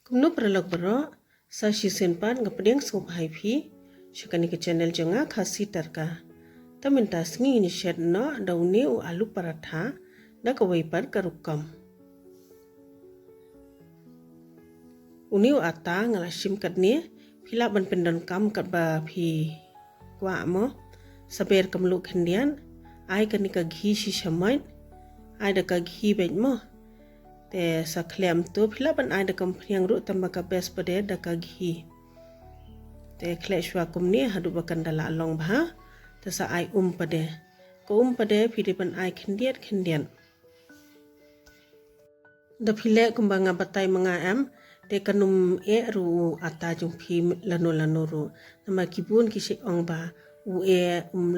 Kumno perlok bero sa shisenpan ngapedeng sop haipi shakani ke channel jonga khasi tarka taminta sngi ni shed no dauni u alu paratha da kawai par karukam uni u ata ngala shim kadni phila ban pendon kam kadba phi kwa mo saber kamlu khendian ai kani ka ghi shi shamai ai da ka ghi bet mo te sa klem tu phila ban ai da kam phriang ru tamba ka bes pade da ka ghi te khle shwa kumni hadu bakan dala long bha te sa ai pade ko pade phiri ban ai khendian da phile kumbanga batai manga am te kanum e ru ata jung phi lano ru nama kibun ki shik ong ba u e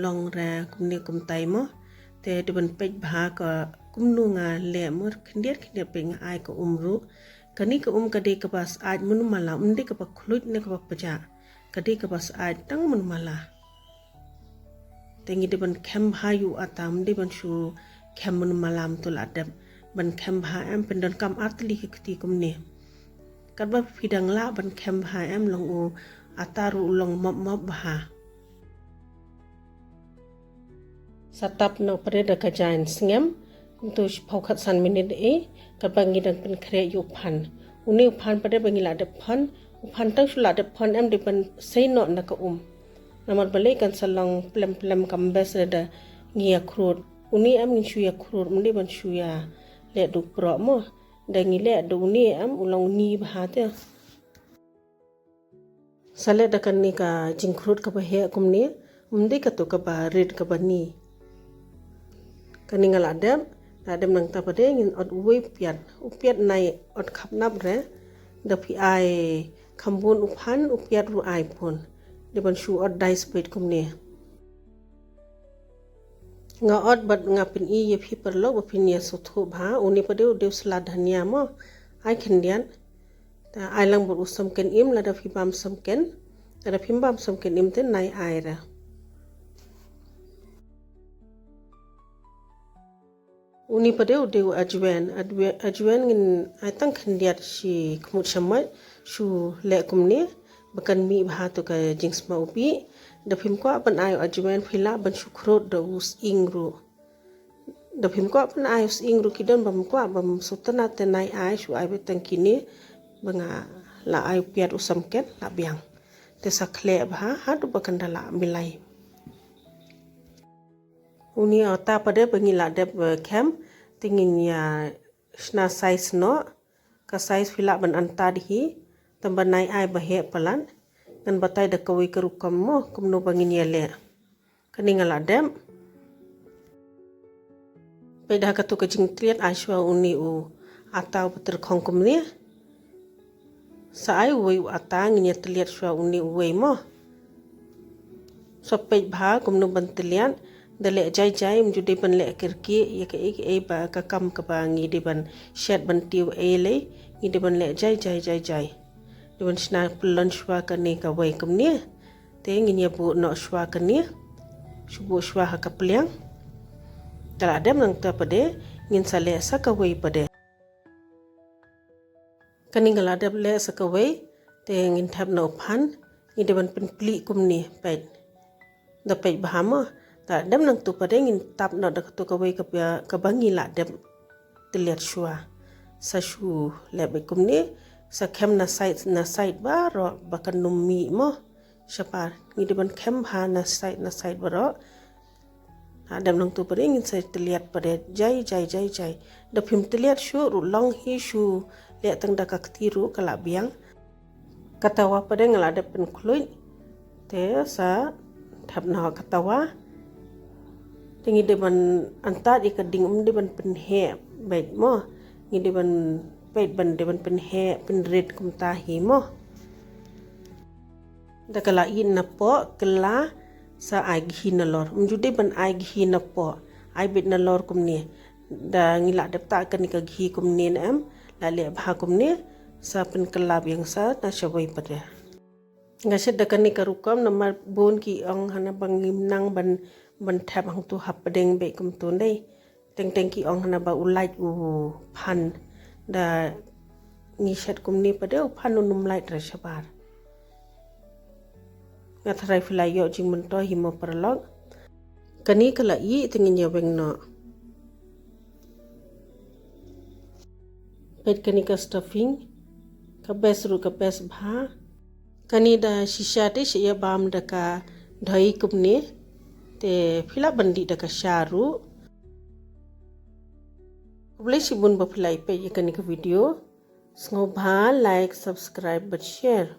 long ra kumni kum tai mo te deban pej bha ka kumnu nga le mur khendiat pe nga ai ko ru kani ka kade ka bas aj mun mala undi ka khlut ne ka paja kade ka bas aj tang mun mala tengi deban khem bha yu atam deban shu khem mun malam tul adab ban khem bha am pendon kam atli hikti kumne kadba phidang la ban khem bha am long u ataru long mop bha satap no pare da ka jain sngem tu phokhat san minute e kabangi dang pen khre yu phan uni phan pade bangila de phan tang sula de phan am de ban sei no na ka namat bale kan salong plem kam bes da ngia khrut uni am ngi shuya khrut mndi ban shuya le du pro mo da ngi le du ni am ulong ni bha te sale da kan ni ka jing khrut ka ba he kumni mndi ka to ka ba red ka ba ni kaningal adem nang tapade ngin od upiat nai od khap nap re da pi ai khambun upiat ru ai pun de ban shu od dai speed kumne nga od bat nga pin i ye phi perlo ba pin ye sothu bha uni pade de sla dhania mo ai khendian ta ai lang bur usam ken im la da phi bam sam ken da phim bam sam ken im te nai ai ra uni pade ude ajwen ngin atang khendiat shi khmut shamai shu le kumni bakan mi bha to ka jings ma upi da phim ko ban ai ajwen phila ban shukhrot da us ingru da phim ko ban ai us ingru kidon bam ko bam sutana te nai ai shu ai betang kini banga la ai piat usam ket la biang te sakhle bha hadu bakan dala milai uni ota pada bangila dep kem tingin ya sna size no ka size phila ban anta dihi tamba nai ai bahe palan kan batai da kawi kerukam mo kumno bangin ya le kaningala dem peda ka to ka jing triat ashwa uni u atau beter khong kumni sa ai wei ata nginya tliat shwa uni wei mo so pej bha kumno ban tlian dale jai mjude ban le kirki ye ke e ba ka kam ka ba ngi de ban shed ban tiu e le ngi de ban le jai de ban sna plan shwa ka ne ka wai kum ne te ngi ne bu no shwa ka ne shubu shwa ha ka pliang tala dem nang ta pade ngin sale sa ka wai pade kaning la de le sa ka wai te ngin thap no phan ngi de ban pen pli kum ne pet da pej ba mo ta dem nang tu pade ngin tap no da tu ka wai ka bangi la dem tiliat shwa sa shu le be kumni sa khem na site ba ro bakan nummi mo shapar ngi de ban khem bha na site ba ro dem nang tu pade ngin sa tiliat pade jai da phim tiliat shu ru long hi shu le tang da ka tiru kala biang katawa pade ngala de pen khluin te sa thap na katawa tingi de ban anta di kading de ban pen he bet mo ngi de ban pet ban de ban pen he pen red kum ta hi mo da kala in na po kala sa ai ghi na lor mjude ban ai ghi na po ai bet na lor kum ne da ngi la de ta kan ka ghi kum ne am la le bha kum ne sa pen kala yang sa na shawai pade ngaset da kan ni karukam namar bon ki ang hana bangim nang ban thap hang tu hap deng be kum tu nei teng ki ong hana ba ulai u phan da ngisat kumni pada upan unum light resabar. Ngatarai filayo jing mento himo perlog. Kani kala i tingin yaweng no. Pet kani ka stuffing. Kabes ru kabes bha. Kani da shisha te siya bam da ka dhai kumni. Te fila bandi da ka syaru. Boleh sibun bapilai pe ye kani ka video. Sngobha like, subscribe, but share.